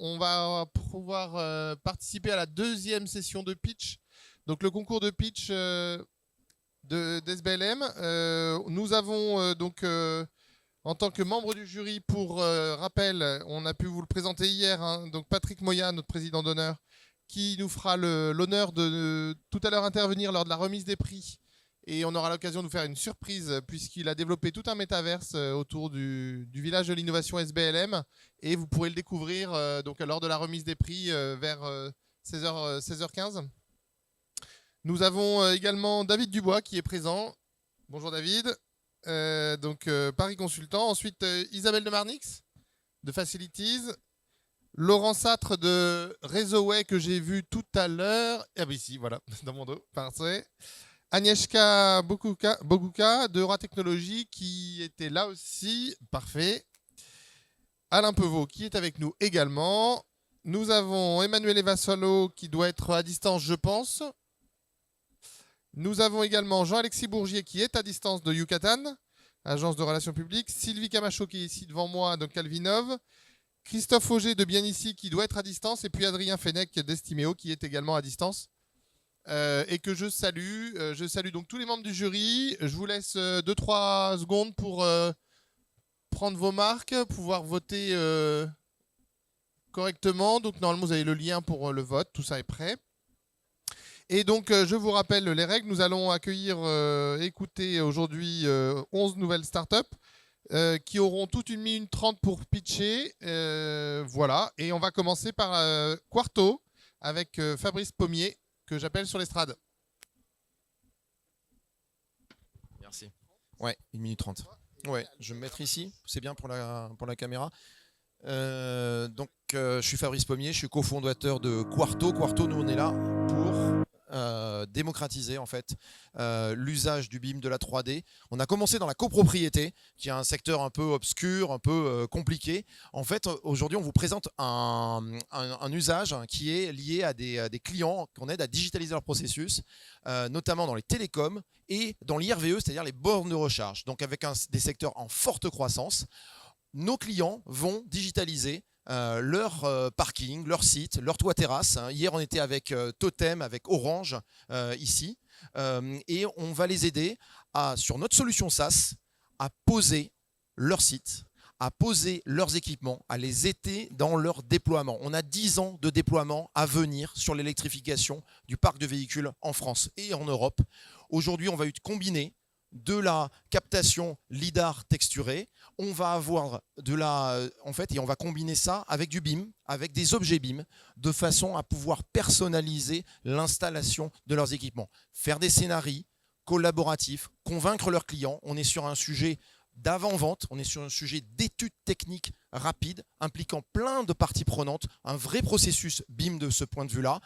on va pouvoir participer à la deuxième session de pitch. Donc le concours de pitch d'SBLM. Nous avons en tant que membre du jury, pour rappel, on a pu vous le présenter hier, hein, donc Patrick Moya, notre président d'honneur, qui nous fera l'honneur de tout à l'heure intervenir lors de la remise des prix. Et on aura l'occasion de vous faire une surprise puisqu'il a développé tout un métaverse autour du village de l'innovation SBLM. Et vous pourrez le découvrir donc lors de la remise des prix vers 16h15. Nous avons également David Dubois qui est présent. Bonjour David. Paris Consultant. Ensuite, Isabelle de Marnix de Facilities. Laurent Satre de Réseauway que j'ai vu tout à l'heure. Ah oui, ici, voilà, dans mon dos. Parfait. Agnieszka Boguka de Eura Technologies qui était là aussi. Parfait. Alain Pevot qui est avec nous également. Nous avons Emmanuel Evasolo qui doit être à distance, je pense. Nous avons également Jean-Alexis Bourgier qui est à distance de Yucatan, agence de relations publiques. Sylvie Camacho qui est ici devant moi de Calvinov. Christophe Auger de Bien Ici qui doit être à distance. Et puis Adrien Fenech d'Estiméo qui est également à distance. Et que je salue. Je salue donc tous les membres du jury. Je vous laisse 2-3 secondes pour prendre vos marques, pouvoir voter correctement. Donc normalement vous avez le lien pour le vote. Tout ça est prêt. Et donc, je vous rappelle les règles. Nous allons accueillir, écouter aujourd'hui 11 nouvelles startups qui auront toute 1 minute 30 pour pitcher. Voilà. Et on va commencer par Quarto avec Fabrice Pommier, que j'appelle sur l'estrade. Merci. Ouais, 1 minute 30. Ouais, je vais me mettre ici. C'est bien pour la caméra. Je suis Fabrice Pommier, je suis cofondateur de Quarto. Quarto, nous, on est là pour démocratiser en fait l'usage du BIM de la 3D. On a commencé dans la copropriété, qui est un secteur un peu obscur, un peu compliqué. En fait, aujourd'hui, on vous présente un usage qui est lié à des clients qu'on aide à digitaliser leur processus, notamment dans les télécoms et dans l'IRVE, c'est-à-dire les bornes de recharge. Donc avec des secteurs en forte croissance, nos clients vont digitaliser leur parking, leur site, leur toit terrasse. Hier, on était avec Totem, avec Orange ici. Et on va les aider sur notre solution SaaS à poser leur site, à poser leurs équipements, à les aider dans leur déploiement. On a 10 ans de déploiement à venir sur l'électrification du parc de véhicules en France et en Europe. Aujourd'hui, on va combiner de la captation LiDAR texturée, on va avoir et on va combiner ça avec du BIM, avec des objets BIM, de façon à pouvoir personnaliser l'installation de leurs équipements. Faire des scénarios collaboratifs, convaincre leurs clients. On est sur un sujet d'avant-vente, on est sur un sujet d'études techniques rapides, impliquant plein de parties prenantes, un vrai processus BIM de ce point de vue-là.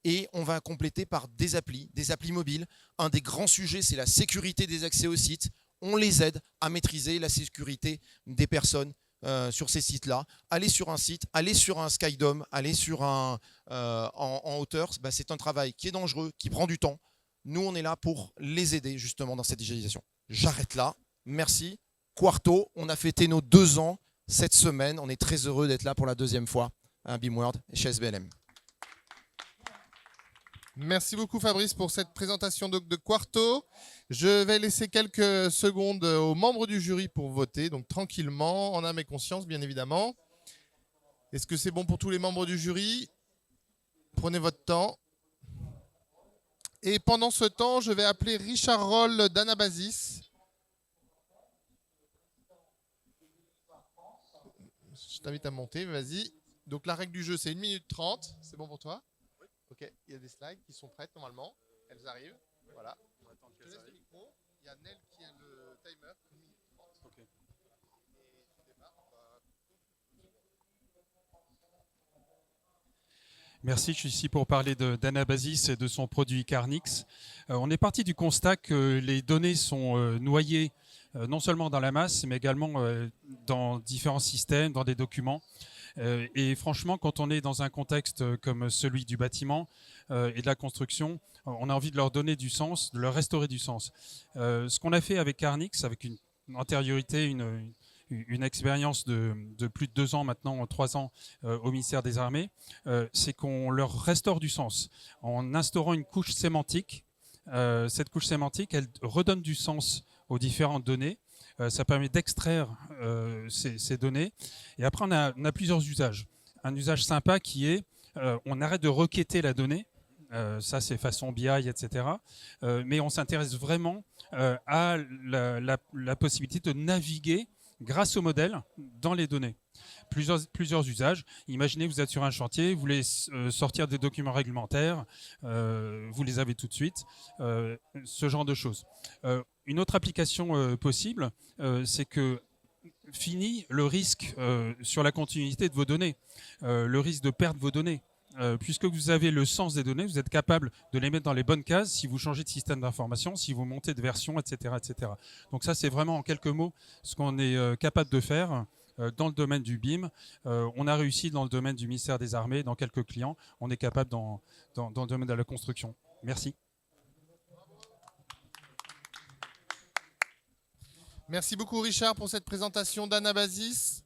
Et on va compléter par des applis mobiles. Un des grands sujets, c'est la sécurité des accès aux sites. On les aide à maîtriser la sécurité des personnes sur ces sites-là. Aller sur un site, aller sur un skydome, aller sur en hauteur, c'est un travail qui est dangereux, qui prend du temps. Nous, on est là pour les aider justement dans cette digitalisation. J'arrête là. Merci. Quarto, on a fêté nos 2 ans cette semaine. On est très heureux d'être là pour la 2e fois à BIMworld chez SBLM. Merci beaucoup Fabrice pour cette présentation de Quarto. Je vais laisser quelques secondes aux membres du jury pour voter, donc tranquillement, en âme et conscience bien évidemment. Est-ce que c'est bon pour tous les membres du jury? Prenez votre temps. Et pendant ce temps, je vais appeler Richard Roll d'Anabasis. Je t'invite à monter, vas-y. Donc la règle du jeu, c'est 1 minute 30. C'est bon pour toi? Ok, il y a des slides qui sont prêtes normalement. Elles arrivent. Voilà. Je te laisse le micro. Il y a Nel qui a le timer. 1 minute 30. Ok. Et tu démarres. Merci, je suis ici pour parler d'Anabasis et de son produit Carnix. On est parti du constat que les données sont noyées non seulement dans la masse, mais également dans différents systèmes, dans des documents. Et franchement, quand on est dans un contexte comme celui du bâtiment et de la construction, on a envie de leur donner du sens, de leur restaurer du sens. Ce qu'on a fait avec Carnix, avec une antériorité, une expérience de plus de 2 ans maintenant, 3 ans au ministère des Armées, c'est qu'on leur restaure du sens en instaurant une couche sémantique. Cette couche sémantique, elle redonne du sens aux différentes données. Ça permet d'extraire ces données. Et après, on a plusieurs usages. Un usage sympa qui est, on arrête de requêter la donnée. Ça, c'est façon BI, etc. Mais on s'intéresse vraiment à la possibilité de naviguer grâce au modèle dans les données. Plusieurs usages. Imaginez que vous êtes sur un chantier, vous voulez sortir des documents réglementaires, vous les avez tout de suite, ce genre de choses. Une autre application possible, c'est que fini le risque sur la continuité de vos données, le risque de perdre vos données. Puisque vous avez le sens des données, vous êtes capable de les mettre dans les bonnes cases si vous changez de système d'information, si vous montez de version, etc., etc. Donc ça, c'est vraiment en quelques mots ce qu'on est capable de faire dans le domaine du BIM. On a réussi dans le domaine du ministère des Armées, dans quelques clients. On est capable dans le domaine de la construction. Merci. Merci beaucoup Richard pour cette présentation d'Anabasis.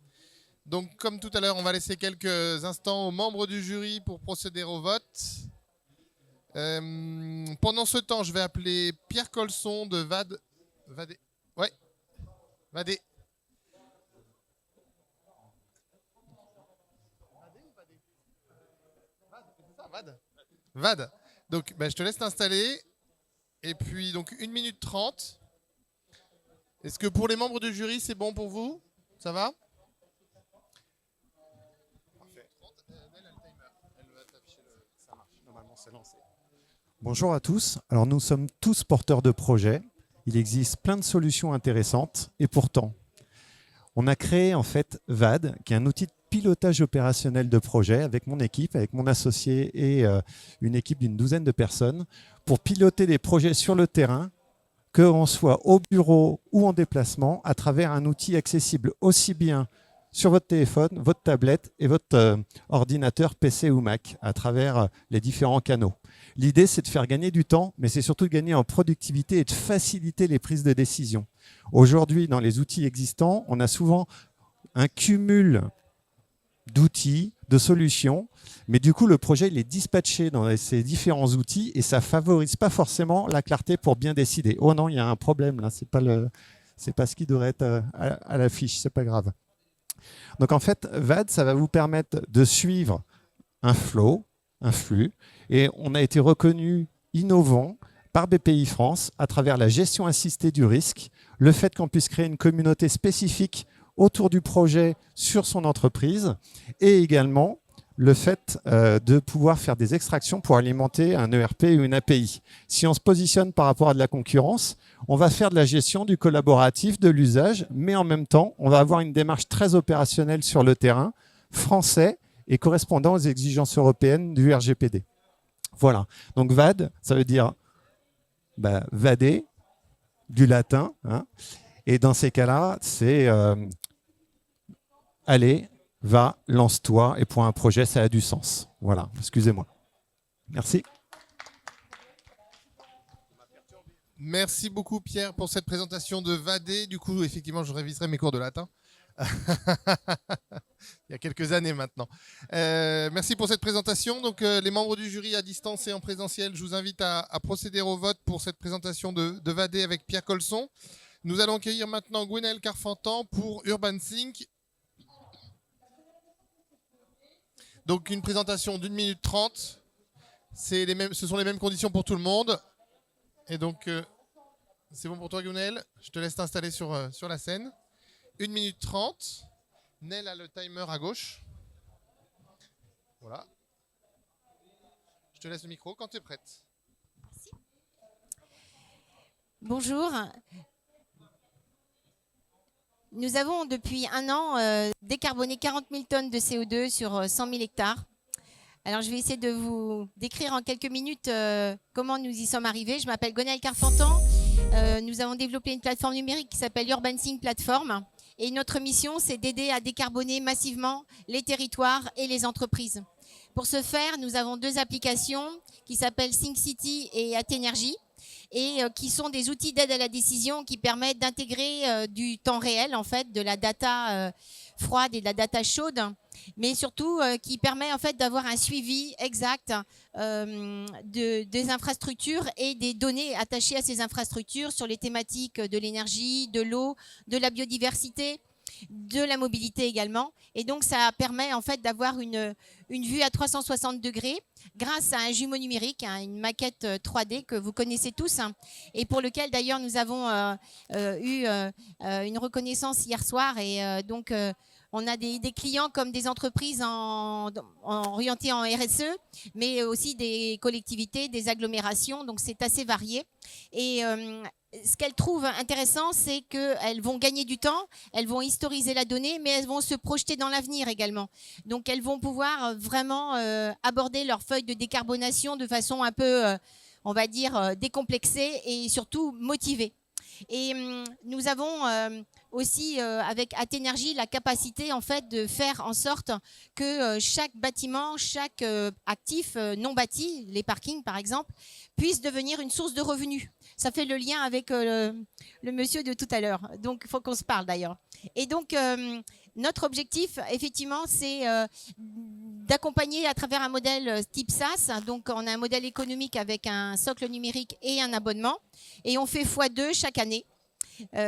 Donc comme tout à l'heure, on va laisser quelques instants aux membres du jury pour procéder au vote. Pendant ce temps, je vais appeler Pierre Colson de Vadé. Ouais, Vadé. Vade. Donc je te laisse t'installer. Et puis donc 1 minute 30. Est-ce que pour les membres du jury, c'est bon pour vous? Ça va? Bonjour à tous. Alors nous sommes tous porteurs de projets. Il existe plein de solutions intéressantes et pourtant, on a créé en fait VAD, qui est un outil de pilotage opérationnel de projet avec mon équipe, avec mon associé et une équipe d'une douzaine de personnes pour piloter des projets sur le terrain, que l'on soit au bureau ou en déplacement, à travers un outil accessible aussi bien sur votre téléphone, votre tablette et votre ordinateur PC ou Mac à travers les différents canaux. L'idée, c'est de faire gagner du temps, mais c'est surtout de gagner en productivité et de faciliter les prises de décision. Aujourd'hui, dans les outils existants, on a souvent un cumul d'outils, de solutions, mais du coup, le projet il est dispatché dans ces différents outils et ça ne favorise pas forcément la clarté pour bien décider. Oh non, il y a un problème là, c'est pas ce qui devrait être à l'affiche, c'est pas grave. Donc en fait, VAD, ça va vous permettre de suivre un flow, un flux, et on a été reconnu innovant par BPI France à travers la gestion assistée du risque, le fait qu'on puisse créer une communauté spécifique autour du projet sur son entreprise et également le fait de pouvoir faire des extractions pour alimenter un ERP ou une API. Si on se positionne par rapport à de la concurrence, on va faire de la gestion du collaboratif, de l'usage, mais en même temps, on va avoir une démarche très opérationnelle sur le terrain, français et correspondant aux exigences européennes du RGPD. Voilà. Donc VAD, ça veut dire vader, du latin. Hein. Et dans ces cas-là, c'est allez, va, lance-toi. Et pour un projet, ça a du sens. Voilà, excusez-moi. Merci. Merci beaucoup Pierre pour cette présentation de Vadé. Du coup, effectivement, je réviserai mes cours de latin. Il y a quelques années maintenant. Merci pour cette présentation. Donc, les membres du jury à distance et en présentiel, je vous invite à procéder au vote pour cette présentation de Vadé avec Pierre Colson. Nous allons accueillir maintenant Gwenaël Carfantan pour UrbanSync. Donc, une présentation d'1 minute 30. Ce sont les mêmes conditions pour tout le monde. Et donc, c'est bon pour toi, Gwenaël? Je te laisse t'installer sur la scène. 1 minute 30. Nel a le timer à gauche. Voilà. Je te laisse le micro quand tu es prête. Merci. Bonjour. Nous avons depuis 1 an décarboné 40 000 tonnes de CO2 sur 100 000 hectares. Alors, je vais essayer de vous décrire en quelques minutes comment nous y sommes arrivés. Je m'appelle Gwenaël Carfantan. Nous avons développé une plateforme numérique qui s'appelle UrbanSync Platform. Et notre mission, c'est d'aider à décarboner massivement les territoires et les entreprises. Pour ce faire, nous avons 2 applications qui s'appellent SyncCity et Atenergy. et qui sont des outils d'aide à la décision qui permettent d'intégrer du temps réel, en fait, de la data froide et de la data chaude, mais surtout qui permet en fait d'avoir un suivi exact des infrastructures et des données attachées à ces infrastructures sur les thématiques de l'énergie, de l'eau, de la biodiversité, de la mobilité également. Et donc, ça permet en fait d'avoir une vue à 360 degrés grâce à un jumeau numérique, une maquette 3D que vous connaissez tous, et pour lequel d'ailleurs nous avons eu une reconnaissance hier soir. Et donc, on a des clients comme des entreprises orientées en RSE, mais aussi des collectivités, des agglomérations. Donc, c'est assez varié. Et ce qu'elles trouvent intéressant, c'est qu'elles vont gagner du temps, elles vont historiser la donnée, mais elles vont se projeter dans l'avenir également. Donc, elles vont pouvoir vraiment aborder leur feuille de décarbonation de façon un peu, on va dire, décomplexée et surtout motivée. Et nous avons aussi, avec Athenergy, la capacité en fait de faire en sorte que chaque bâtiment, chaque actif non bâti, les parkings par exemple, puisse devenir une source de revenus. Ça fait le lien avec le monsieur de tout à l'heure. Donc, il faut qu'on se parle d'ailleurs. Et donc, notre objectif, effectivement, c'est d'accompagner à travers un modèle type SaaS. Donc, on a un modèle économique avec un socle numérique et un abonnement. Et on fait x2 chaque année.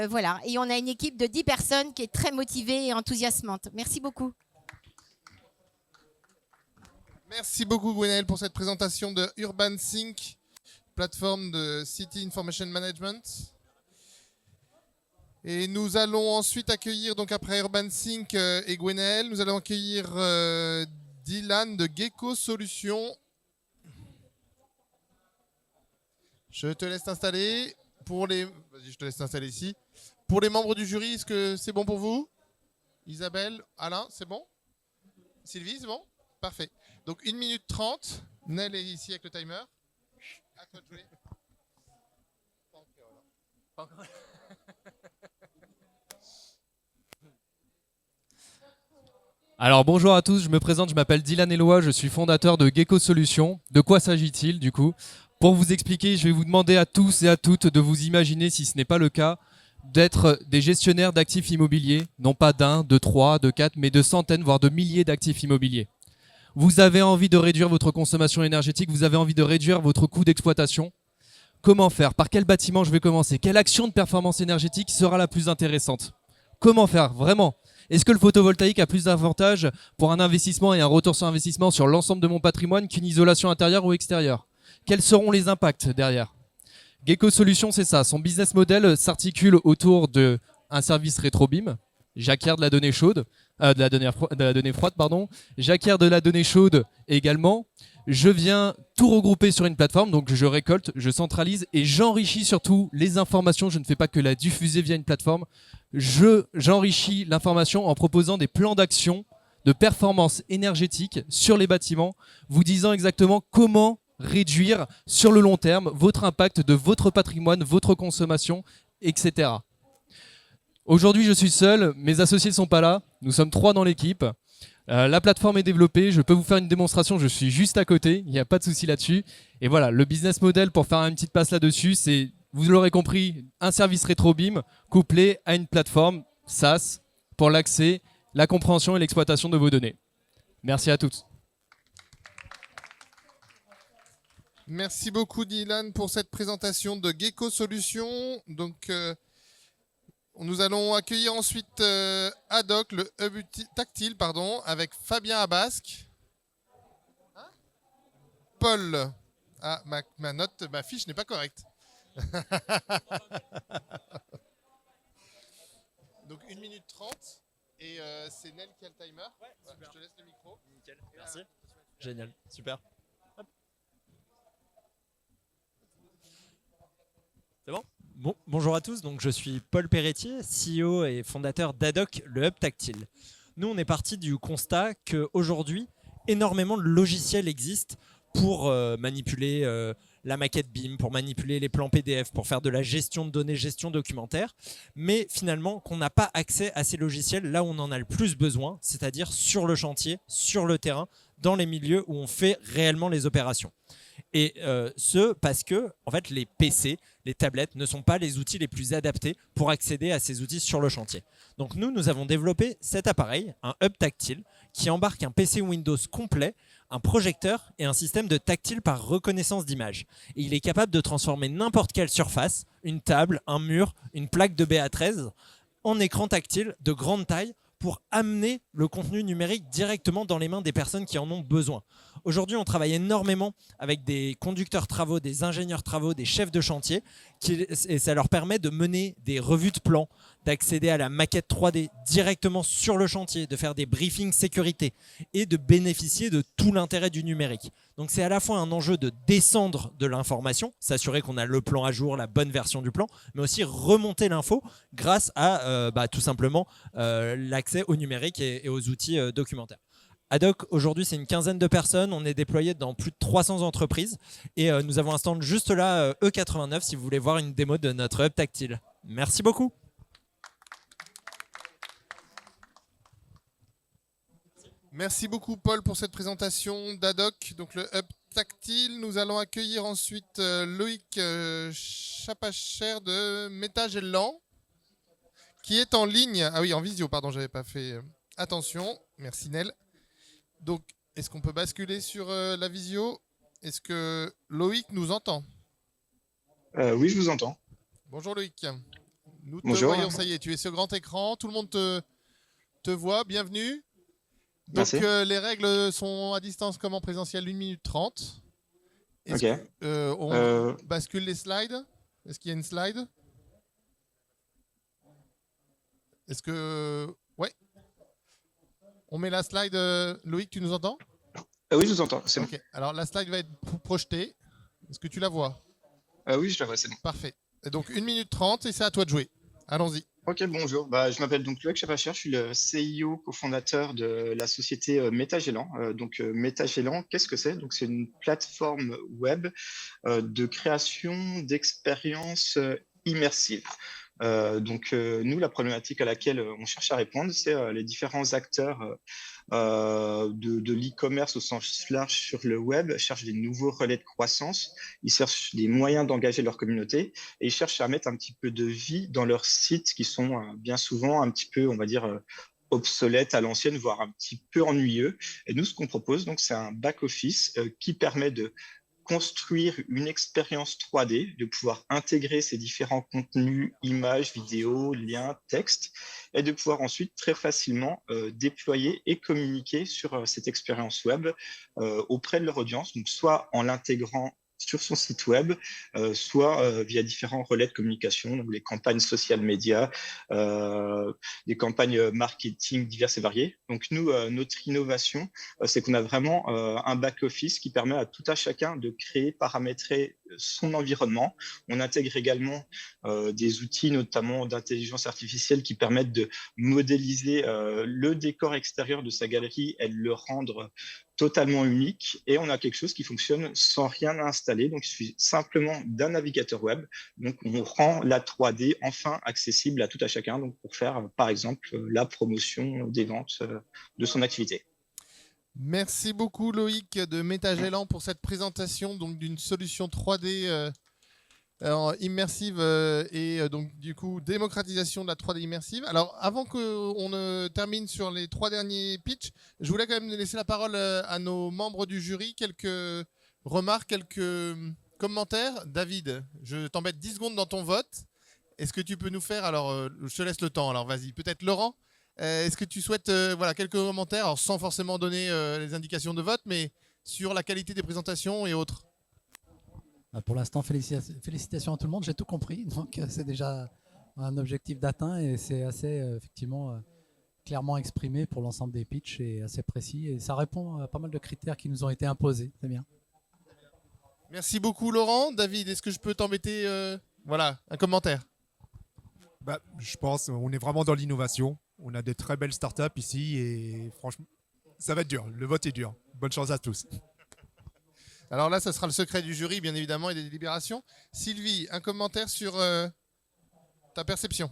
Voilà. Et on a une équipe de 10 personnes qui est très motivée et enthousiasmante. Merci beaucoup. Merci beaucoup, Gwenaëlle, pour cette présentation de Urban Sync, plateforme de City Information Management. Et nous allons ensuite accueillir, donc après Urban Sync et Gwenaëlle, nous allons accueillir Dylan de Gecko Solutions. Je te laisse t'installer. Vas-y, je te laisse t'installer ici. Pour les membres du jury, est-ce que c'est bon pour vous? Isabelle, Alain, c'est bon? Sylvie, c'est bon? Parfait. Donc 1 minute 30. Nel est ici avec le timer. À toi de jouer. Alors bonjour à tous, je me présente, je m'appelle Dylan Eloi, je suis fondateur de Gecko Solutions. De quoi s'agit-il du coup? Pour vous expliquer, je vais vous demander à tous et à toutes de vous imaginer, si ce n'est pas le cas, d'être des gestionnaires d'actifs immobiliers, non pas d'un, de 3, de 4, mais de centaines, voire de milliers d'actifs immobiliers. Vous avez envie de réduire votre consommation énergétique, vous avez envie de réduire votre coût d'exploitation. Comment faire? Par quel bâtiment je vais commencer? Quelle action de performance énergétique sera la plus intéressante? Comment faire vraiment? Est-ce que le photovoltaïque a plus d'avantages pour un investissement et un retour sur investissement sur l'ensemble de mon patrimoine qu'une isolation intérieure ou extérieure? Quels seront les impacts derrière? Gecko Solutions, c'est ça. Son business model s'articule autour d'un service rétro-BIM. J'acquiers de la donnée chaude, de la donnée froide, pardon. J'acquiers de la donnée chaude également. Je viens tout regrouper sur une plateforme, donc je récolte, je centralise et j'enrichis surtout les informations. Je ne fais pas que la diffuser via une plateforme. J'enrichis l'information en proposant des plans d'action de performance énergétique sur les bâtiments, vous disant exactement comment réduire sur le long terme votre impact de votre patrimoine, votre consommation, etc. Aujourd'hui, je suis seul, mes associés ne sont pas là, nous sommes 3 dans l'équipe. La plateforme est développée, je peux vous faire une démonstration, je suis juste à côté, il n'y a pas de souci là-dessus. Et voilà, le business model, pour faire une petite passe là-dessus, c'est, vous l'aurez compris, un service rétro-BIM couplé à une plateforme SaaS pour l'accès, la compréhension et l'exploitation de vos données. Merci à toutes. Merci beaucoup, Dylan, pour cette présentation de Gecko Solutions. Donc, nous allons accueillir ensuite Adoc, le hub tactile, avec Fabien Abasque. Paul. Ah, ma fiche n'est pas correcte. Donc 1 minute 30. Et c'est Nel qui a le timer. Ouais, je te laisse le micro. Nickel, merci. Génial, super. Hop. C'est bon? Bonjour à tous, donc je suis Paul Perretier, CEO et fondateur d'Adoc, le hub tactile. Nous, on est parti du constat qu'aujourd'hui, énormément de logiciels existent pour manipuler la maquette BIM, pour manipuler les plans PDF, pour faire de la gestion de données, gestion documentaire, mais finalement qu'on n'a pas accès à ces logiciels là où on en a le plus besoin, c'est-à-dire sur le chantier, sur le terrain, dans les milieux où on fait réellement les opérations. Et ce, parce que en fait, les PC, les tablettes ne sont pas les outils les plus adaptés pour accéder à ces outils sur le chantier. Donc nous avons développé cet appareil, un hub tactile, qui embarque un PC Windows complet, un projecteur et un système de tactile par reconnaissance d'image. Et il est capable de transformer n'importe quelle surface, une table, un mur, une plaque de BA13, en écran tactile de grande taille pour amener le contenu numérique directement dans les mains des personnes qui en ont besoin. Aujourd'hui, on travaille énormément avec des conducteurs travaux, des ingénieurs travaux, des chefs de chantier, et ça leur permet de mener des revues de plans, d'accéder à la maquette 3D directement sur le chantier, de faire des briefings sécurité et de bénéficier de tout l'intérêt du numérique. Donc c'est à la fois un enjeu de descendre de l'information, s'assurer qu'on a le plan à jour, la bonne version du plan, mais aussi remonter l'info grâce à tout simplement l'accès au numérique et aux outils documentaires. Adoc, aujourd'hui, c'est une quinzaine de personnes. On est déployé dans plus de 300 entreprises. Et nous avons un stand juste là, E89, si vous voulez voir une démo de notre hub tactile. Merci beaucoup. Merci beaucoup, Paul, pour cette présentation d'Adoc, donc le hub tactile. Nous allons accueillir ensuite Loïc Chapacher de Métagellan, qui est en ligne. Ah oui, en visio, pardon, j'avais pas fait attention. Merci, Nel. Donc, est-ce qu'on peut basculer sur la visio? Est-ce que Loïc nous entend? Oui, je vous entends. Bonjour Loïc. Nous te Bonjour. voyons, ça y est, tu es sur grand écran, tout le monde te voit, bienvenue. Donc Merci. les règles sont à distance comme en présentiel, 1 minute 30. Est-ce Ok. on bascule les slides? Est-ce qu'il y a une slide? Est-ce que... Ouais. On met la slide. Loïc, tu nous entends? Oui, je vous entends, c'est bon. Ok. Alors la slide va être projetée. Est-ce que tu la vois? Oui, je la vois, c'est bon. Parfait. Et donc 1 minute 30 et c'est à toi de jouer. Allons-y. Ok, bonjour. Je m'appelle donc Loïc Chapacher, je suis le CIO cofondateur de la société Métagellan. Métagellan, qu'est-ce que c'est? Donc c'est une plateforme web de création d'expériences immersives. Nous, la problématique à laquelle on cherche à répondre, c'est les différents acteurs de l'e-commerce au sens large sur le web cherchent des nouveaux relais de croissance, ils cherchent des moyens d'engager leur communauté et ils cherchent à mettre un petit peu de vie dans leurs sites qui sont bien souvent un petit peu, on va dire, obsolètes à l'ancienne, voire un petit peu ennuyeux. Et nous, ce qu'on propose, donc, c'est un back-office qui permet de construire une expérience 3D, de pouvoir intégrer ces différents contenus, images, vidéos, liens, textes, et de pouvoir ensuite très facilement déployer et communiquer sur cette expérience web auprès de leur audience, donc soit en l'intégrant sur son site web, soit via différents relais de communication, donc les campagnes social médias, des campagnes marketing diverses et variées. Donc nous, notre innovation, c'est qu'on a vraiment un back-office qui permet à tout à chacun de créer, paramétrer son environnement. On intègre également des outils, notamment d'intelligence artificielle, qui permettent de modéliser le décor extérieur de sa galerie et de le rendre totalement unique, et on a quelque chose qui fonctionne sans rien installer, donc il suffit simplement d'un navigateur web. Donc on rend la 3D enfin accessible à tout à chacun, donc pour faire par exemple la promotion des ventes de son activité. Merci beaucoup Loïc de Métagellan pour cette présentation donc d'une solution 3D immersive et donc du coup démocratisation de la 3D immersive. Alors avant qu'on ne termine sur les 3 derniers pitchs, je voulais quand même laisser la parole à nos membres du jury, quelques remarques, quelques commentaires. David, je t'embête 10 secondes dans ton vote. Est-ce que tu peux nous faire, alors je te laisse le temps, alors vas-y, peut-être Laurent, est-ce que tu souhaites voilà, quelques commentaires, alors sans forcément donner les indications de vote, mais sur la qualité des présentations et autres? Pour l'instant, félicitations à tout le monde, j'ai tout compris, donc c'est déjà un objectif d'atteint et c'est assez effectivement clairement exprimé pour l'ensemble des pitchs et assez précis et ça répond à pas mal de critères qui nous ont été imposés, c'est bien. Merci beaucoup Laurent. David, est-ce que je peux t'embêter voilà, un commentaire? Je pense qu'on est vraiment dans l'innovation, on a des très belles startups ici et franchement, ça va être dur, le vote est dur. Bonne chance à tous. Alors là, ça sera le secret du jury, bien évidemment, et des délibérations. Sylvie, un commentaire sur ta perception?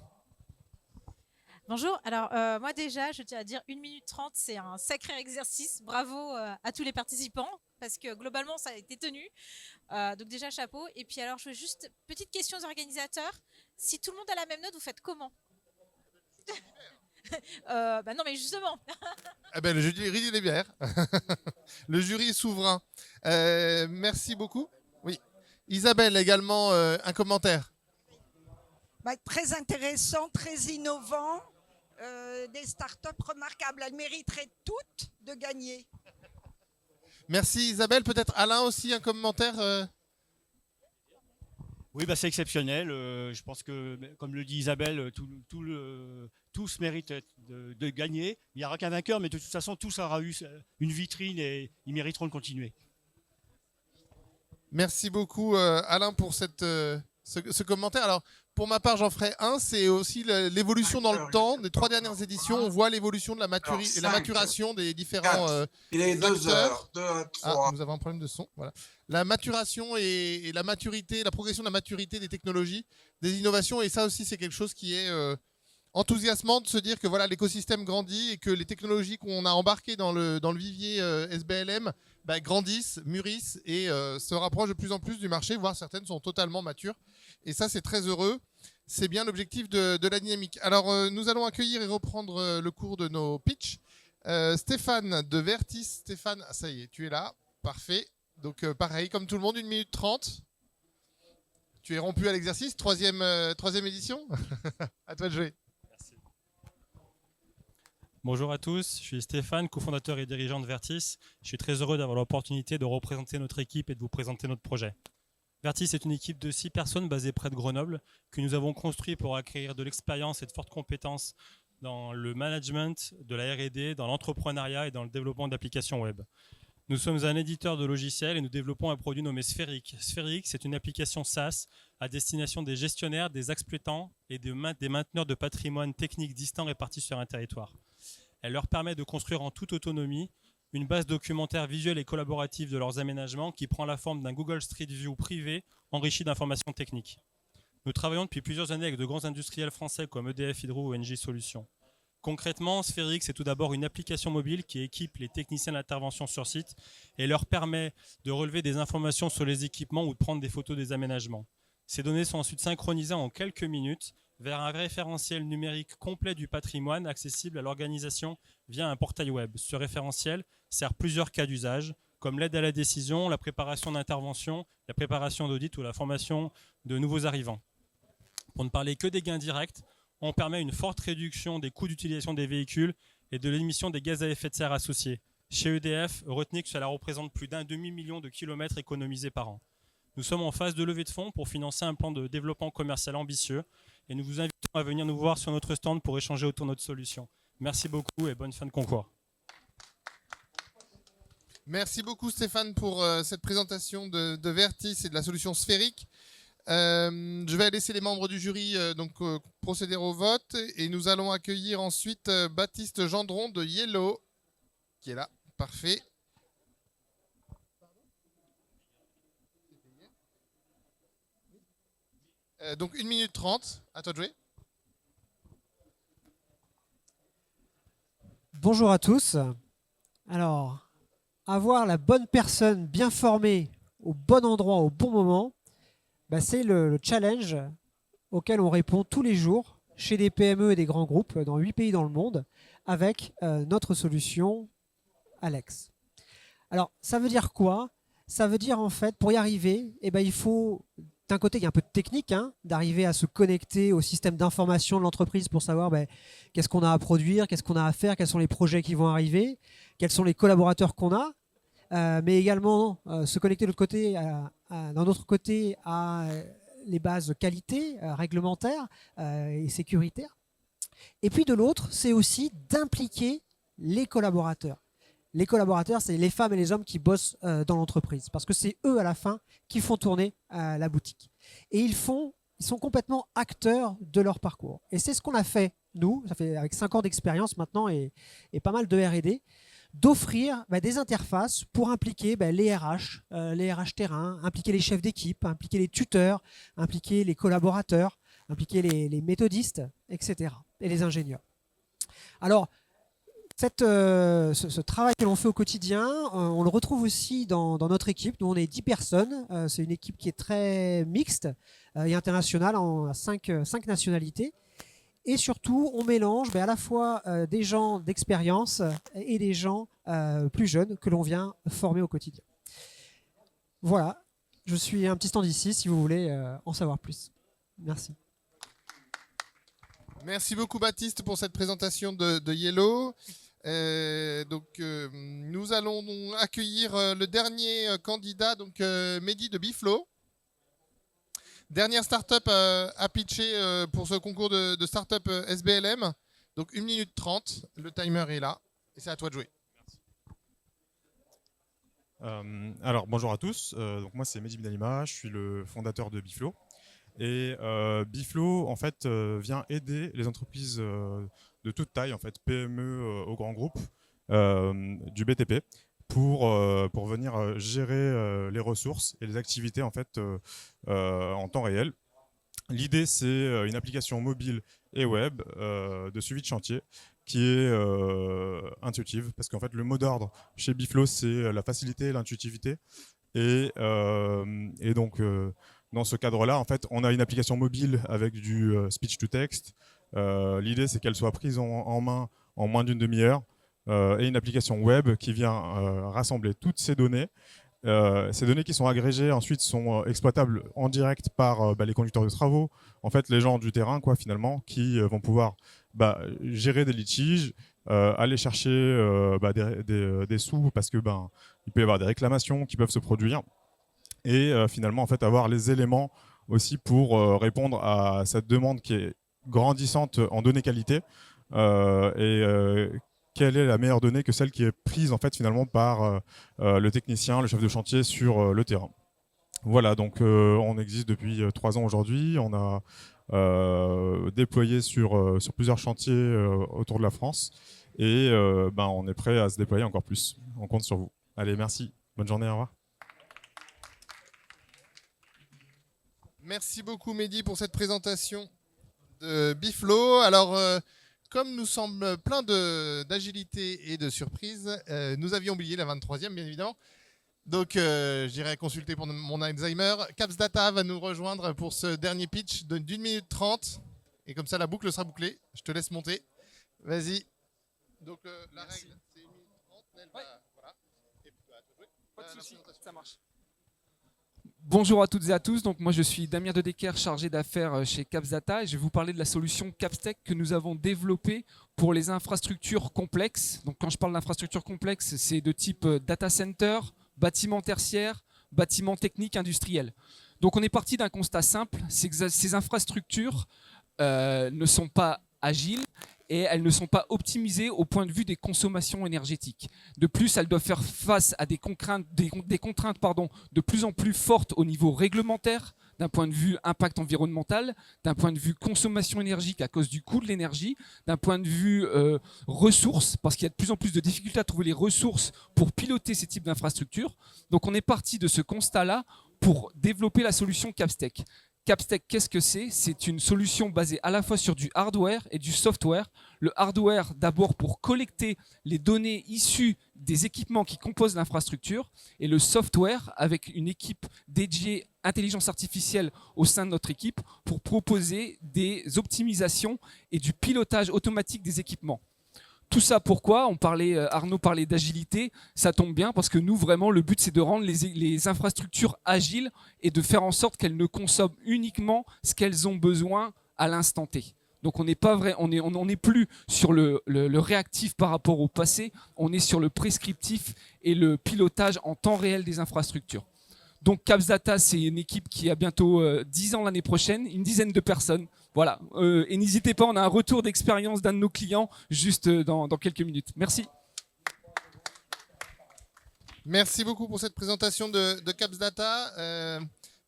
Bonjour, alors moi déjà, je tiens à dire 1 minute 30, c'est un sacré exercice. Bravo à tous les participants. parce que globalement, ça a été tenu. Donc déjà, chapeau. Et puis alors, je veux juste, petite question aux organisateurs. Si tout le monde a la même note, vous faites comment? Non, mais justement. Eh ben, le jury des bières. Le jury est souverain. Merci beaucoup. Oui. Isabelle, également, un commentaire. Très intéressant, très innovant, des startups remarquables. Elles mériteraient toutes de gagner. Merci Isabelle. Peut-être Alain aussi, un commentaire Oui, c'est exceptionnel. Je pense que, comme le dit Isabelle, tous méritent de gagner. Il n'y aura qu'un vainqueur, mais de toute façon, tous aura eu une vitrine et ils mériteront de continuer. Merci beaucoup Alain pour ce commentaire. Alors, pour ma part, j'en ferai un. C'est aussi l'évolution dans le temps des 3 dernières éditions. On voit l'évolution de la maturation des différents Il est 2 acteurs. heures, 3. Nous avons un problème de son. Voilà. La maturation et la maturité, la progression de la maturité des technologies, des innovations. Et ça aussi, c'est quelque chose qui est enthousiasmant de se dire que voilà, l'écosystème grandit et que les technologies qu'on a embarquées dans le vivier SBLM grandissent, mûrissent et se rapprochent de plus en plus du marché, voire certaines sont totalement matures. Et ça, c'est très heureux. C'est bien l'objectif de la dynamique. Alors, nous allons accueillir et reprendre le cours de nos pitchs. Stéphane de Vertis. Stéphane, ça y est, tu es là. Parfait. Donc, pareil, comme tout le monde, 1 minute 30. Tu es rompu à l'exercice. Troisième édition. À toi de jouer. Bonjour à tous, je suis Stéphane, cofondateur et dirigeant de Vertis. Je suis très heureux d'avoir l'opportunité de représenter notre équipe et de vous présenter notre projet. Vertis est une équipe de 6 personnes basée près de Grenoble que nous avons construit pour acquérir de l'expérience et de fortes compétences dans le management, de la R&D, dans l'entrepreneuriat et dans le développement d'applications web. Nous sommes un éditeur de logiciels et nous développons un produit nommé Spheric. Spheric, c'est une application SaaS à destination des gestionnaires, des exploitants et des mainteneurs de patrimoine technique distants répartis sur un territoire. Elle leur permet de construire en toute autonomie une base documentaire visuelle et collaborative de leurs aménagements qui prend la forme d'un Google Street View privé enrichi d'informations techniques. Nous travaillons depuis plusieurs années avec de grands industriels français comme EDF, Hydro ou NJ Solutions. Concrètement, Spheric, c'est tout d'abord une application mobile qui équipe les techniciens d'intervention sur site et leur permet de relever des informations sur les équipements ou de prendre des photos des aménagements. Ces données sont ensuite synchronisées en quelques minutes vers un référentiel numérique complet du patrimoine accessible à l'organisation via un portail web. Ce référentiel sert plusieurs cas d'usage, comme l'aide à la décision, la préparation d'intervention, la préparation d'audit ou la formation de nouveaux arrivants. Pour ne parler que des gains directs, on permet une forte réduction des coûts d'utilisation des véhicules et de l'émission des gaz à effet de serre associés. Chez EDF, retenez que cela représente plus d'1 demi-million de kilomètres économisés par an. Nous sommes en phase de levée de fonds pour financer un plan de développement commercial ambitieux et nous vous invitons à venir nous voir sur notre stand pour échanger autour de notre solution. Merci beaucoup et bonne fin de concours. Merci beaucoup Stéphane pour cette présentation de Vertis et de la solution Spheric. Je vais laisser les membres du jury procéder au vote et nous allons accueillir ensuite Baptiste Gendron de Yellow qui est là. Parfait. Donc 1 minute 30, à toi de jouer. Bonjour à tous. Alors, avoir la bonne personne bien formée au bon endroit, au bon moment, c'est le challenge auquel on répond tous les jours chez des PME et des grands groupes dans 8 pays dans le monde avec notre solution Alex. Alors, ça veut dire quoi? Ça veut dire en fait, pour y arriver, il faut... D'un côté, il y a un peu de technique, d'arriver à se connecter au système d'information de l'entreprise pour savoir qu'est-ce qu'on a à produire, qu'est-ce qu'on a à faire, quels sont les projets qui vont arriver, quels sont les collaborateurs qu'on a, mais également se connecter de l'autre côté, d'un autre côté à les bases qualité, réglementaires et sécuritaires. Et puis de l'autre, c'est aussi d'impliquer les collaborateurs. Les collaborateurs, c'est les femmes et les hommes qui bossent dans l'entreprise parce que c'est eux à la fin qui font tourner la boutique. Et ils sont complètement acteurs de leur parcours. Et c'est ce qu'on a fait, nous, ça fait avec 5 ans d'expérience maintenant et pas mal de R&D, d'offrir des interfaces pour impliquer les RH terrain, impliquer les chefs d'équipe, impliquer les tuteurs, impliquer les collaborateurs, impliquer les méthodistes, etc. et les ingénieurs. Alors, Ce travail que l'on fait au quotidien, on le retrouve aussi dans notre équipe. Nous, on est 10 personnes. C'est une équipe qui est très mixte et internationale, à 5 nationalités. Et surtout, on mélange à la fois des gens d'expérience et des gens plus jeunes que l'on vient former au quotidien. Voilà, je suis un petit stand ici si vous voulez en savoir plus. Merci. Merci beaucoup Baptiste pour cette présentation de Yellow. Nous allons accueillir le dernier candidat, Mehdi de Biflo. Dernière start-up à pitcher pour ce concours de start-up SBLM. Donc 1 minute 30, le timer est là et c'est à toi de jouer. Alors bonjour à tous, donc moi c'est Mehdi Benalima, je suis le fondateur de Biflo. Et Biflo en fait vient aider les entreprises de toute taille, en fait, PME au grand groupe, du BTP, pour venir gérer les ressources et les activités en fait en temps réel. L'idée c'est une application mobile et web de suivi de chantier qui est intuitive, parce qu'en fait le mot d'ordre chez Biflo c'est la facilité et l'intuitivité, et donc dans ce cadre-là, en fait, on a une application mobile avec du speech to text. L'idée, c'est qu'elle soit prise en main en moins d'une demi-heure, et une application web qui vient rassembler toutes ces données. Ces données qui sont agrégées ensuite sont exploitables en direct par les conducteurs de travaux, en fait les gens du terrain quoi finalement, qui vont pouvoir gérer des litiges, aller chercher des sous parce que il peut y avoir des réclamations qui peuvent se produire, et finalement en fait avoir les éléments aussi pour répondre à cette demande qui est grandissante en données qualité, quelle est la meilleure donnée que celle qui est prise en fait finalement par le technicien, le chef de chantier sur le terrain. Voilà, donc on existe depuis 3 ans aujourd'hui, on a déployé sur plusieurs chantiers autour de la France, et on est prêt à se déployer encore plus. On compte sur vous. Allez, merci, bonne journée, au revoir. Merci beaucoup Mehdi pour cette présentation de Biflo. Alors, comme nous sommes pleins d'agilité et de surprises, nous avions oublié la 23e, bien évidemment. Donc, j'irai consulter pour mon Alzheimer. Caps Data va nous rejoindre pour ce dernier pitch d'1 minute 30. Et comme ça, la boucle sera bouclée. Je te laisse monter. Vas-y. Donc, la règle, c'est 1 minute 30. Voilà. Et puis, à toi de jouer. Pas de souci, ça marche. Bonjour à toutes et à tous, donc moi je suis Damien Dedecker, chargé d'affaires chez Caps Data, et je vais vous parler de la solution Capstech que nous avons développée pour les infrastructures complexes. Donc quand je parle d'infrastructures complexes, c'est de type data center, bâtiment tertiaire, bâtiment technique industriel. Donc on est parti d'un constat simple, c'est que ces infrastructures ne sont pas agiles et elles ne sont pas optimisées au point de vue des consommations énergétiques. De plus, elles doivent faire face à des contraintes de plus en plus fortes au niveau réglementaire, d'un point de vue impact environnemental, d'un point de vue consommation énergique à cause du coût de l'énergie, d'un point de vue ressources, parce qu'il y a de plus en plus de difficultés à trouver les ressources pour piloter ces types d'infrastructures. Donc on est parti de ce constat-là pour développer la solution Capstech. Capstech, qu'est-ce que c'est? C'est une solution basée à la fois sur du hardware et du software. Le hardware d'abord pour collecter les données issues des équipements qui composent l'infrastructure, et le software avec une équipe dédiée intelligence artificielle au sein de notre équipe pour proposer des optimisations et du pilotage automatique des équipements. Tout ça pourquoi? Arnaud parlait d'agilité, ça tombe bien parce que nous vraiment le but c'est de rendre les infrastructures agiles et de faire en sorte qu'elles ne consomment uniquement ce qu'elles ont besoin à l'instant T. Donc on n'est pas vrai, on n'est plus sur le réactif par rapport au passé, on est sur le prescriptif et le pilotage en temps réel des infrastructures. Donc Caps Data, c'est une équipe qui a bientôt 10 ans l'année prochaine, une dizaine de personnes. Voilà. Et n'hésitez pas, on a un retour d'expérience d'un de nos clients juste dans quelques minutes. Merci. Merci beaucoup pour cette présentation de Caps Data.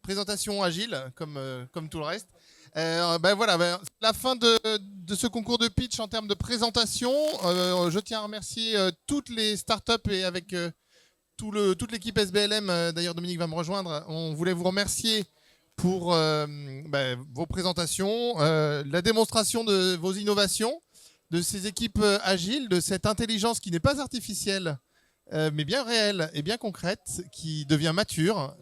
Présentation agile, comme tout le reste. La fin de ce concours de pitch en termes de présentation. Je tiens à remercier toutes les startups et avec toute l'équipe SBLM. D'ailleurs, Dominique va me rejoindre. On voulait vous remercier pour vos présentations, la démonstration de vos innovations. de ces équipes agiles, de cette intelligence qui n'est pas artificielle, mais bien réelle et bien concrète, qui devient mature.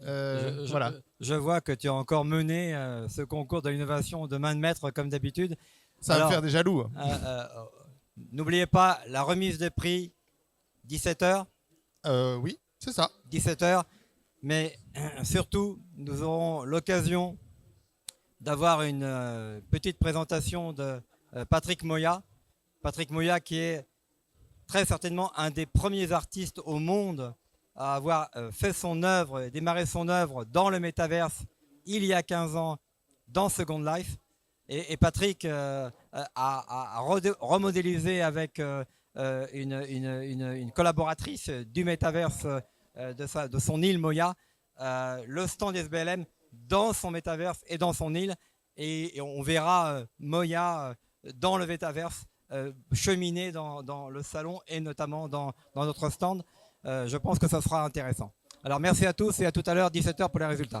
Voilà. Je vois que tu as encore mené ce concours de l'innovation de main de maître comme d'habitude. Ça va me faire des jaloux. N'oubliez pas la remise de prix, 17h. Oui, c'est ça. 17h. Mais surtout, nous aurons l'occasion d'avoir une petite présentation de Patrick Moya. Patrick Moya qui est très certainement un des premiers artistes au monde à avoir fait son œuvre, démarré son œuvre dans le métaverse il y a 15 ans dans Second Life. Et Patrick a remodélisé avec une collaboratrice du métaverse de son île Moya, le stand SBLM dans son métaverse et dans son île. Et on verra Moya dans le métaverse cheminer dans le salon et notamment dans notre stand. Je pense que ça sera intéressant. Alors merci à tous et à tout à l'heure, 17h pour les résultats.